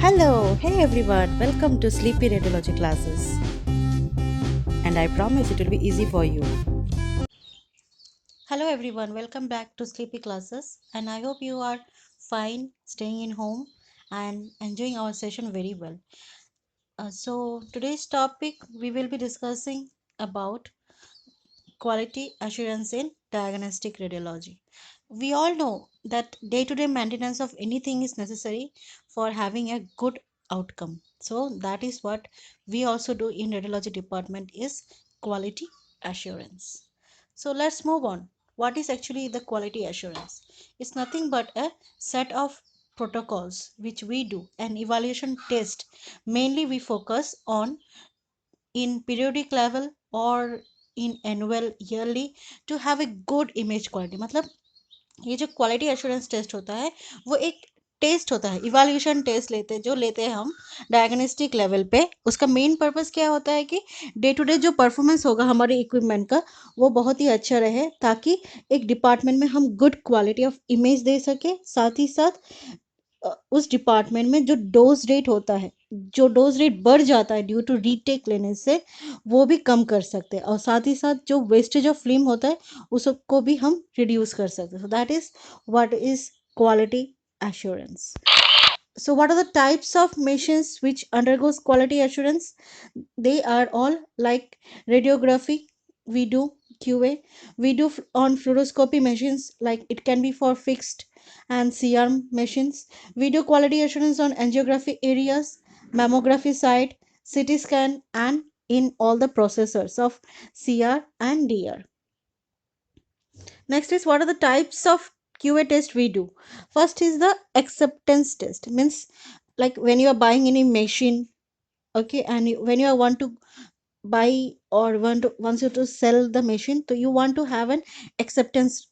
Hello, hey everyone, welcome to Sleepy Radiology classes. And I promise it will be easy for you. Hello everyone, welcome back to Sleepy classes. And I hope you are fine, staying in home, and enjoying our session very well. So, today's topic we will be discussing about quality assurance in diagnostic radiology. We all know that day to day maintenance of anything is necessary for having a good outcome. So that is what we also do in radiology department is quality assurance. So let's move on. What is actually the quality assurance? It's nothing but a set of protocols which we do, an evaluation test. Mainly we focus on in periodic level or in annual yearly to have a good image quality. मतलब ये जो quality assurance test होता है वो एक test होता है, evaluation test लेते हैं हम डायग्नोस्टिक लेवल पे। उसका मेन पर्पस क्या होता है कि डे टू डे जो परफॉर्मेंस होगा हमारे इक्विपमेंट का वो बहुत ही अच्छा रहे, ताकि एक डिपार्टमेंट में हम गुड क्वालिटी ऑफ इमेज दे सके। साथ ही साथ उस डिपार्टमेंट में जो डोज रेट होता है, जो डोज रेट बढ़ जाता है ड्यू टू रीटेक लेने से, वो भी कम कर सकते हैं। और साथ ही साथ जो वेस्टेज ऑफ फिल्म होता है उसको भी हम रिड्यूस कर सकते हैं। सो that is what is quality assurance. So what are the types of machines which undergoes quality assurance? They are all like radiography, we do QA, we do on fluoroscopy machines, like it can be for fixed and CR machines. We do quality assurance on angiography areas, mammography side, CT scan, and in all the processors of CR and DR. Next is what are the types of QA test we do. First is the acceptance test, means like when you are buying any machine, okay, and when you want to buy or wants you to sell the machine, so you want to have an acceptance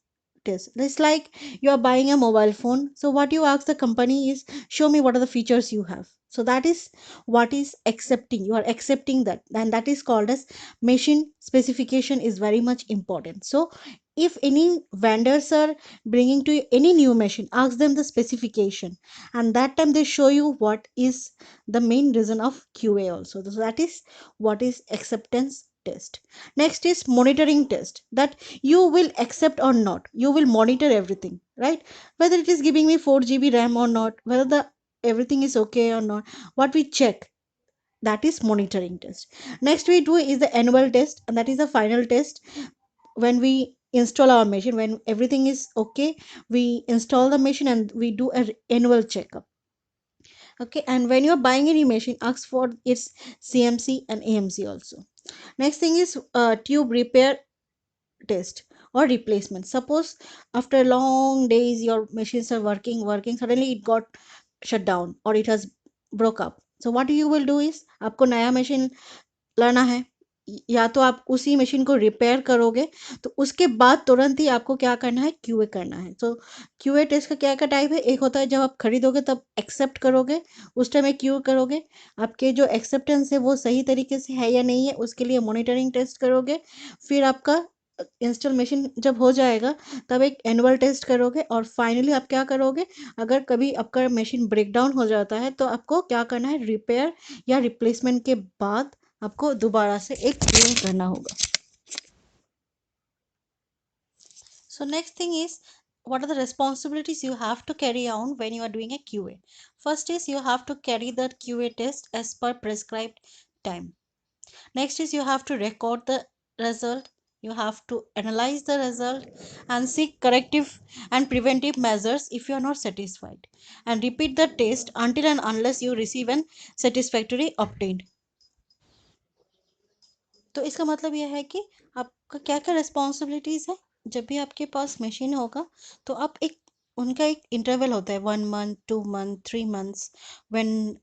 test. It's like you are buying a mobile phone, so what you ask the company is, show me what are the features you have. So that is what is accepting, you are accepting that, and that is called as machine specification is very much important. So if any vendors are bringing to you any new machine, ask them the specification, and that time they show you what is the main reason of QA also. So that is what is acceptance test. Next is monitoring test, that you will accept or not, you will monitor everything, right? Whether it is giving me 4 GB RAM or not, whether the everything is okay or not, what we check, that is monitoring test. Next we do is the annual test, and that is the final test. When we install our machine, when everything is okay, we install the machine and we do an annual checkup. Okay, and when you're buying any machine, ask for its CMC and AMC also. Next thing is tube repair test or replacement. Suppose after long days your machines are working, suddenly it got shut down or it has broke up. So what you will do is, आपको नया machine लाना है, या तो आप उसी machine को repair करोगे, तो उसके बाद तुरंत ही आपको क्या करना है, क्यूए करना है। तो क्यूए टेस्ट का क्या क्या टाइप है, एक होता है जब आप खरीदोगे तब एक्सेप्ट करोगे, उस टाइम में क्यू करोगे, आपके जो एक्सेप्टेंस है वो सही तरीके से है या नहीं है, उसके लिए मॉनिटरिंग टेस्ट करोगे। फिर आपका इंस्टॉलेशन जब हो जाएगा तब एक एनुअल टेस्ट करोगे, और फाइनली आप क्या करोगे, अगर कभी आपका मशीन ब्रेक डाउन हो जाता है तो आपको क्या करना है, रिपेयर या रिप्लेसमेंट के बाद आपको दोबारा से एक क्लीन करना होगा। So next thing is, what are the responsibilities you have to carry on when you are doing a QA? First is you have to carry the QA test as per prescribed time. Next is you have to record the result. You have to analyze the result and seek corrective and preventive measures if you are not satisfied, and repeat the test until and unless you receive an satisfactory obtained. तो इसका मतलब यह है कि आपका क्या क्या responsibilities है। जब भी आपके पास मशीन होगा तो आप एक, उनका एक इंटरवल होता है, 1 month, 2 month, 3 months, when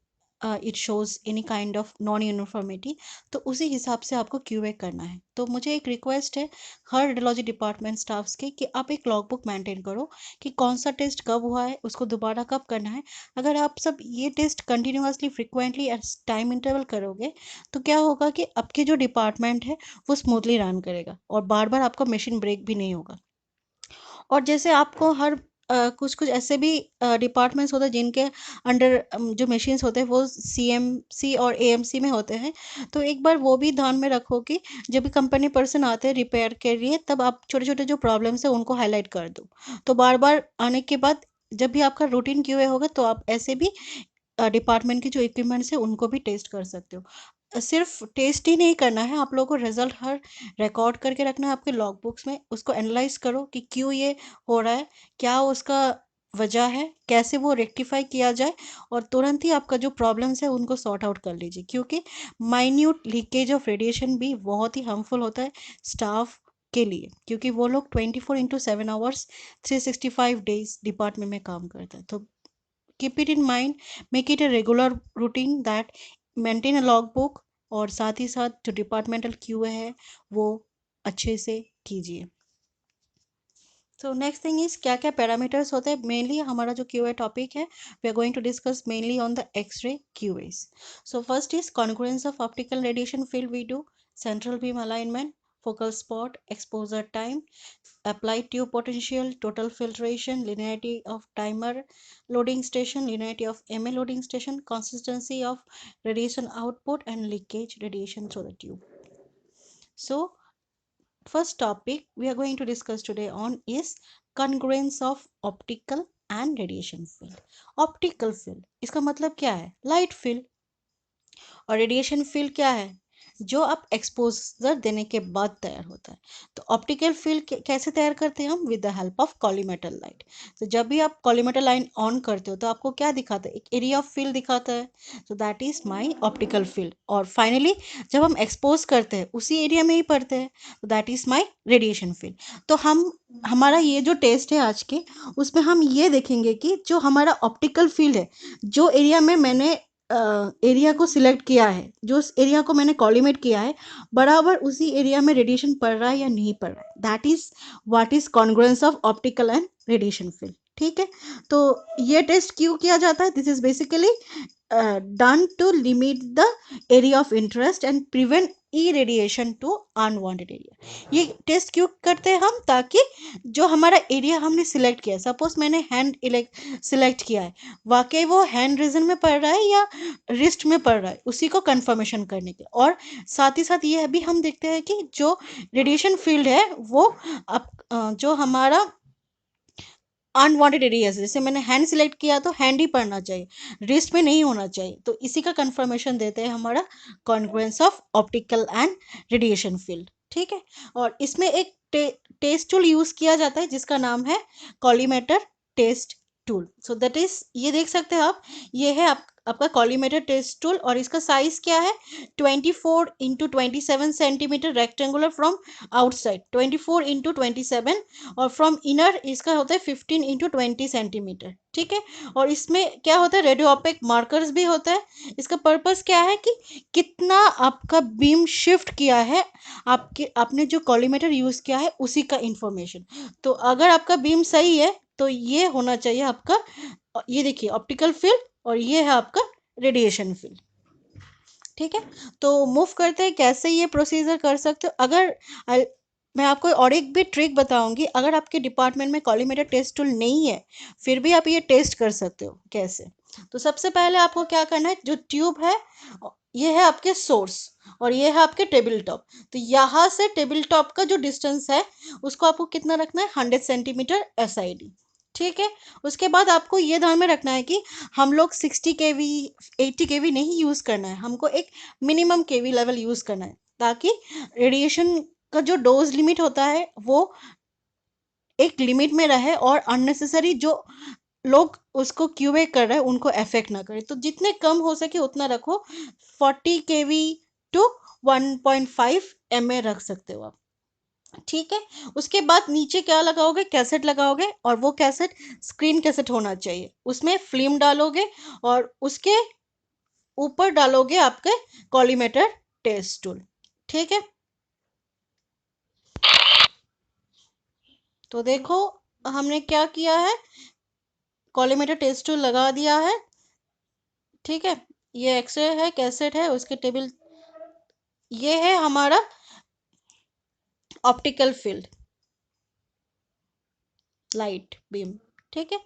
it shows any kind of non uniformity, तो उसी हिसाब से आपको क्यूए करना है। तो मुझे एक रिक्वेस्ट है हर रेडियोलॉजी डिपार्टमेंट स्टाफ्स के, कि आप एक लॉग बुक मेंटेन करो कि कौन सा टेस्ट कब हुआ है, उसको दोबारा कब करना है। अगर आप सब ये test continuously frequently at time interval करोगे, तो क्या होगा कि आपके जो डिपार्टमेंट है वो स्मूथली रन करेगा और बार बार आपका मशीन ब्रेक भी नहीं होगा। और जैसे आपको हर कुछ कुछ ऐसे भी डिपार्टमेंट्स होते हैं जिनके अंडर जो मशीन्स होते हैं वो सीएमसी और एएमसी में होते हैं। तो एक बार वो भी ध्यान में रखो कि जब भी कंपनी पर्सन आते हैं रिपेयर के लिए, तब आप छोटे छोटे जो प्रॉब्लम्स है उनको हाईलाइट कर दो। तो बार बार आने के बाद जब भी आपका रूटीन क्यूए होगा तो आप ऐसे भी डिपार्टमेंट के जो इक्विपमेंट्स है उनको भी टेस्ट कर सकते हो। सिर्फ टेस्ट ही नहीं करना है, आप लोगों को रिजल्ट हर रिकॉर्ड करके रखना है आपके लॉग बुक्स में। उसको एनालाइज करो कि क्यों ये हो रहा है, क्या उसका वजह है, कैसे वो रेक्टिफाई किया जाए, और तुरंत ही आपका जो प्रॉब्लम्स है उनको सॉर्ट आउट कर लीजिए। क्योंकि माइन्यूट लीकेज ऑफ रेडिएशन भी बहुत ही हार्मफुल होता है स्टाफ के लिए, क्योंकि वो लोग 24/7 आवर्स 365 डेज डिपार्टमेंट में काम करते हैं। तो keep it in mind, make it a regular routine that maintain a logbook, और साथ ही साथ जो डिपार्टमेंटल क्यूए है वो अच्छे से कीजिए। सो नेक्स्ट थिंग इज क्या क्या पैरामीटर्स होते हैं। मेनली हमारा जो क्यूए टॉपिक है, we are going to discuss mainly on the X ray QAs. So first is congruence of optical radiation field we do, central beam alignment, focal spot, exposure time, applied tube potential, total filtration, linearity of timer loading station, linearity of MA loading station, consistency of radiation output, and leakage radiation through the tube. So, first topic we are going to discuss today on is congruence of optical and radiation field. Optical field इसका मतलब क्या है? Light field। और radiation field क्या है? जो आप exposure देने के बाद तैयार होता है। तो ऑप्टिकल फील्ड कैसे तैयार करते हैं हम? With the help of collimator light. तो जब भी आप कॉलीमेटर लाइन ऑन करते हो तो आपको क्या दिखाता है? एक एरिया ऑफ फील्ड दिखाता है। तो that is my optical field. और फाइनली जब हम एक्सपोज करते हैं उसी एरिया में ही पड़ते हैं, तो that is my radiation field. तो हम हमारा ये जो टेस्ट है आज के, उसमें हम ये देखेंगे कि जो हमारा ऑप्टिकल फील्ड है, जो एरिया में मैंने एरिया को सिलेक्ट किया है, जो एरिया को मैंने कॉलीमेट किया है, बराबर उसी एरिया में रेडिएशन पड़ रहा है या नहीं पड़ रहा है। That is what is congruence of optical and radiation field. ठीक है। तो ये टेस्ट क्यों किया जाता है? This is basically done to limit the area of interest and prevent irradiation to unwanted area। ये टेस्ट क्यों करते हैं हम? ताकि जो हमारा एरिया हमने सिलेक्ट किया, सपोज मैंने हैंड सिलेक्ट किया है, वाकई वो हैंड रीजन में पड़ रहा है या रिस्ट में पड़ रहा है, उसी को कंफर्मेशन करने के। और साथ ही साथ ये भी हम देखते हैं कि जो रेडिएशन फील्ड है वो जो हमारा अनवांटेड एरियाज, जैसे मैंने हैंड सिलेक्ट किया तो हैंड ही पड़ना चाहिए, रिस्ट में नहीं होना चाहिए। तो इसी का कंफर्मेशन देते हैं हमारा congruence of optical and radiation field. ठीक है। और इसमें एक टेस्ट टूल यूज किया जाता है जिसका नाम है collimator test tool. So that is, ये देख सकते हैं आप, ये है आपका कॉलीमेटर टेस्ट टूल। और इसका साइज क्या है? 24x27 centimetre rectangular from outside, 24x27, और फ्रॉम इनर इसका होता है 15x20 सेंटीमीटर। ठीक है। और इसमें क्या होता है? रेडियो ऑपिक मार्कर्स भी होता है। इसका पर्पस क्या है कि कितना आपका बीम शिफ्ट किया है, आपने जो कॉलीमेटर यूज किया है उसी का इंफॉर्मेशन। तो अगर आपका बीम सही है तो ये होना चाहिए आपका, ये देखिए ऑप्टिकल फील्ड, और ये है आपका रेडिएशन फील्ड। ठीक है। तो मूव करते हैं कैसे ये प्रोसीजर कर सकते हो। अगर मैं आपको और एक भी ट्रिक बताऊंगी, अगर आपके डिपार्टमेंट में कॉलीमेटर टेस्ट टूल नहीं है फिर भी आप ये टेस्ट कर सकते हो। कैसे? तो सबसे पहले आपको क्या करना है, जो ट्यूब है ये है आपके सोर्स और ये है आपके टेबल टॉप। तो यहाँ से टेबल टॉप का जो डिस्टेंस है उसको आपको कितना रखना है? 100 सेंटीमीटर SID। ठीक है। उसके बाद आपको ये ध्यान में रखना है कि हम लोग 60 kV 80 kV नहीं यूज़ करना है, हमको एक मिनिमम केवी लेवल यूज़ करना है, ताकि रेडिएशन का जो डोज लिमिट होता है वो एक लिमिट में रहे और अननेसेसरी जो लोग उसको क्यूए कर रहे हैं उनको अफेक्ट ना करे। तो जितने कम हो सके उतना रखो। 40 kV टू 1.5 MA रख सकते हो आप। ठीक है। उसके बाद नीचे क्या लगाओगे? कैसेट लगाओगे, और वो कैसेट स्क्रीन कैसेट होना चाहिए। उसमें फिल्म डालोगे और उसके ऊपर डालोगे आपके कॉलीमेटर टेस्ट टूल। ठीक है। तो देखो हमने क्या किया है, कॉलीमेटर टेस्ट टूल लगा दिया है। ठीक है। ये एक्सरे है, कैसेट है, उसके टेबल, ये है हमारा ऑप्टिकल फील्ड, लाइट बीम। ठीक है।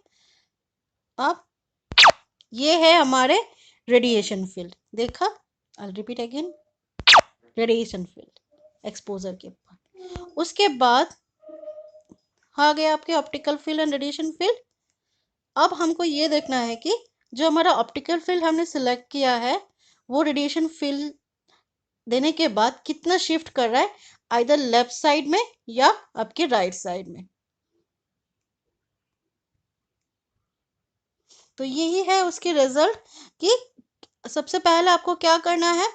अब ये है हमारे रेडिएशन फील्ड, देखा, I repeat again, radiation field exposure के ऊपर। उसके बाद आ गया आपके optical field and radiation field. अब हमको ये देखना है कि जो हमारा ऑप्टिकल फील्ड हमने सिलेक्ट किया है वो रेडिएशन फील्ड देने के बाद कितना शिफ्ट कर रहा है, आइदर लेफ्ट साइड में या आपके राइट साइड में। तो यही है उसकी रिजल्ट कि सबसे पहले आपको क्या करना है,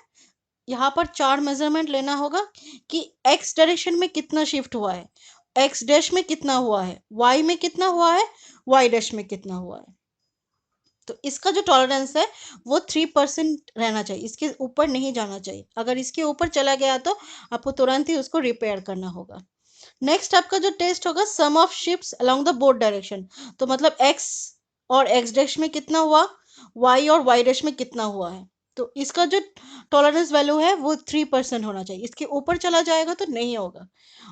यहाँ पर चार मेजरमेंट लेना होगा कि एक्स डायरेक्शन में कितना शिफ्ट हुआ है, एक्स डैश में कितना हुआ है, वाई में कितना हुआ है, वाई डैश में कितना हुआ है। तो इसका जो टॉलरेंस है वो 3% रहना चाहिए, इसके ऊपर नहीं जाना चाहिए। अगर इसके ऊपर चला गया तो आपको तुरंत ही उसको रिपेयर करना होगा। नेक्स्ट आपका जो टेस्ट होगा sum of shifts along the both direction. तो मतलब एक्स और एक्स डैश में कितना हुआ, वाई और वाई डैश में कितना हुआ है। तो इसका जो टॉलरेंस वैल्यू है वो 3% होना चाहिए, इसके ऊपर चला जाएगा तो नहीं होगा।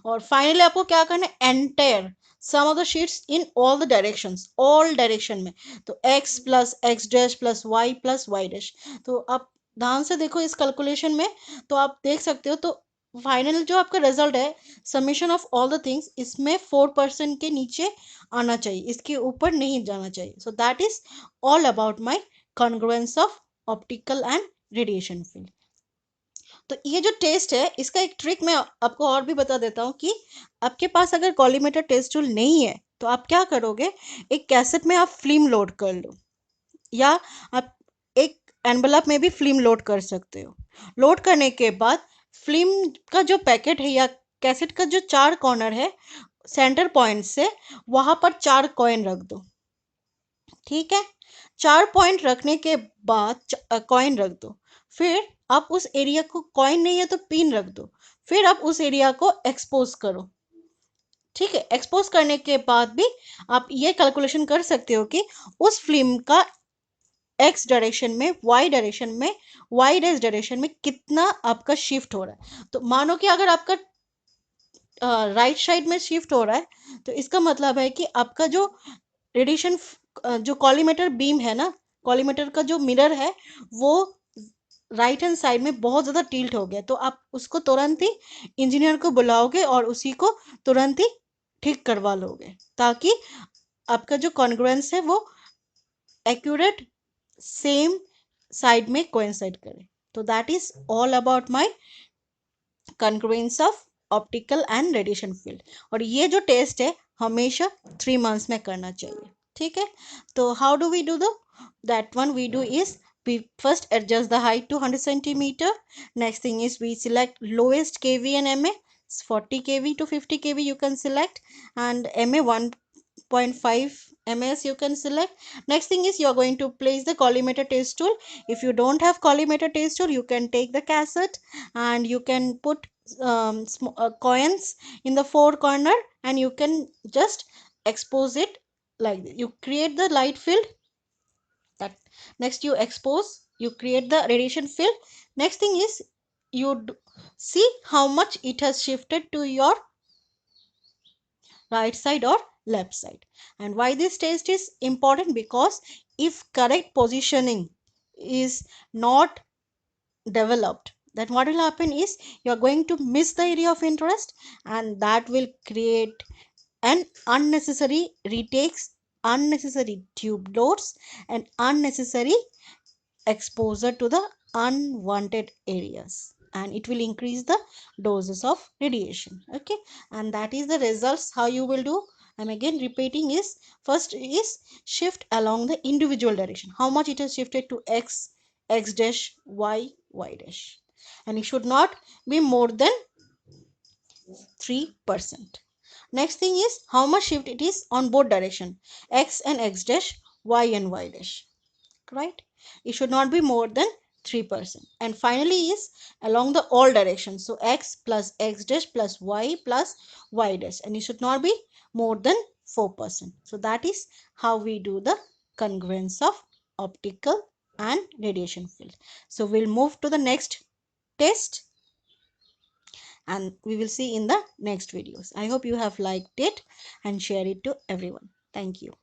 और फाइनली आपको क्या करना है, entire sum of the sheets in all the directions, all direction में। तो x plus x dash plus y dash. तो आप ध्यान से देखो इस कैलकुलेशन में, तो आप देख सकते हो। तो फाइनल जो आपका रिजल्ट है summation of all the things, इसमें 4% के नीचे आना चाहिए, इसके ऊपर नहीं जाना चाहिए। सो that is all about my congruence of optical and radiation field. तो ये जो टेस्ट है इसका एक ट्रिक मैं आपको और भी बता देता हूँ कि आपके पास अगर कॉलीमेटर टेस्ट टूल नहीं है तो आप क्या करोगे, एक कैसेट में आप फिल्म लोड कर लो, या आप एक एनवलप में भी फिल्म लोड कर सकते हो। लोड करने के बाद फिल्म का जो पैकेट है या कैसेट का जो चार कॉर्नर है, सेंटर पॉइंट से वहां पर चार कॉइन रख दो। ठीक है, चार पॉइंट रखने के बाद कॉइन रख दो। फिर आप उस एरिया को, कॉइन नहीं है तो पिन रख दो, फिर आप उस एरिया को एक्सपोज करो। ठीक है, एक्सपोज करने के बाद भी आप ये कैलकुलेशन कर सकते हो कि उस फिल्म का एक्स डायरेक्शन में, वाई डायरेक्शन में, वाई डैश डायरेक्शन में कितना आपका शिफ्ट हो रहा है। तो मानो कि अगर आपका राइट साइड में शिफ्ट हो रहा है तो इसका मतलब है कि आपका जो रेडिएशन, जो कॉलीमेटर बीम है ना, कॉलीमेटर का जो मिरर है वो राइट हैंड साइड में बहुत ज़्यादा टिल्ट हो गया। तो आप उसको तुरंत ही इंजीनियर को बुलाओगे और उसी को तुरंत ही ठीक करवा लोगे, ताकि आपका जो कॉन्ग्रुएंस है वो एक्यूरेट सेम साइड में कोइंसाइड करे। तो that is all about my congruence of optical and radiation field. और ये जो टेस्ट है हमेशा 3 मंथ्स में करना चाहिए। ठीक है, तो how do we do the that one we do is we first adjust the height to 100 centimeter. Next thing is we select lowest kV and MA, 40 kV to 50 kV you can select, and MA 1.5 ms you can select. Next thing is you are going to place the collimator test tool. If you don't have collimator test tool you can take the cassette and you can put coins in the four corner and you can just expose it like this. You create the light field, that next you expose, you create the radiation field. Next thing is you see how much it has shifted to your right side or left side. And why this test is important, because if correct positioning is not developed, then what will happen is you are going to miss the area of interest, and that will create an unnecessary retakes, unnecessary tube loads, and unnecessary exposure to the unwanted areas, and it will increase the doses of radiation. Okay, and that is the results. How you will do, I'm again repeating, is first is shift along the individual direction, how much it has shifted to x, x dash, y dash, and it should not be more than 3%. Next thing is how much shift it is on both direction, x and x dash, y and y dash, right? It should not be more than 3%. And finally is along the all directions, so x plus x dash plus y dash, and it should not be more than 4%. So that is how we do the congruence of optical and radiation field. So we'll move to the next test and we will see in the next videos. I hope you have liked it and share it to everyone. Thank you.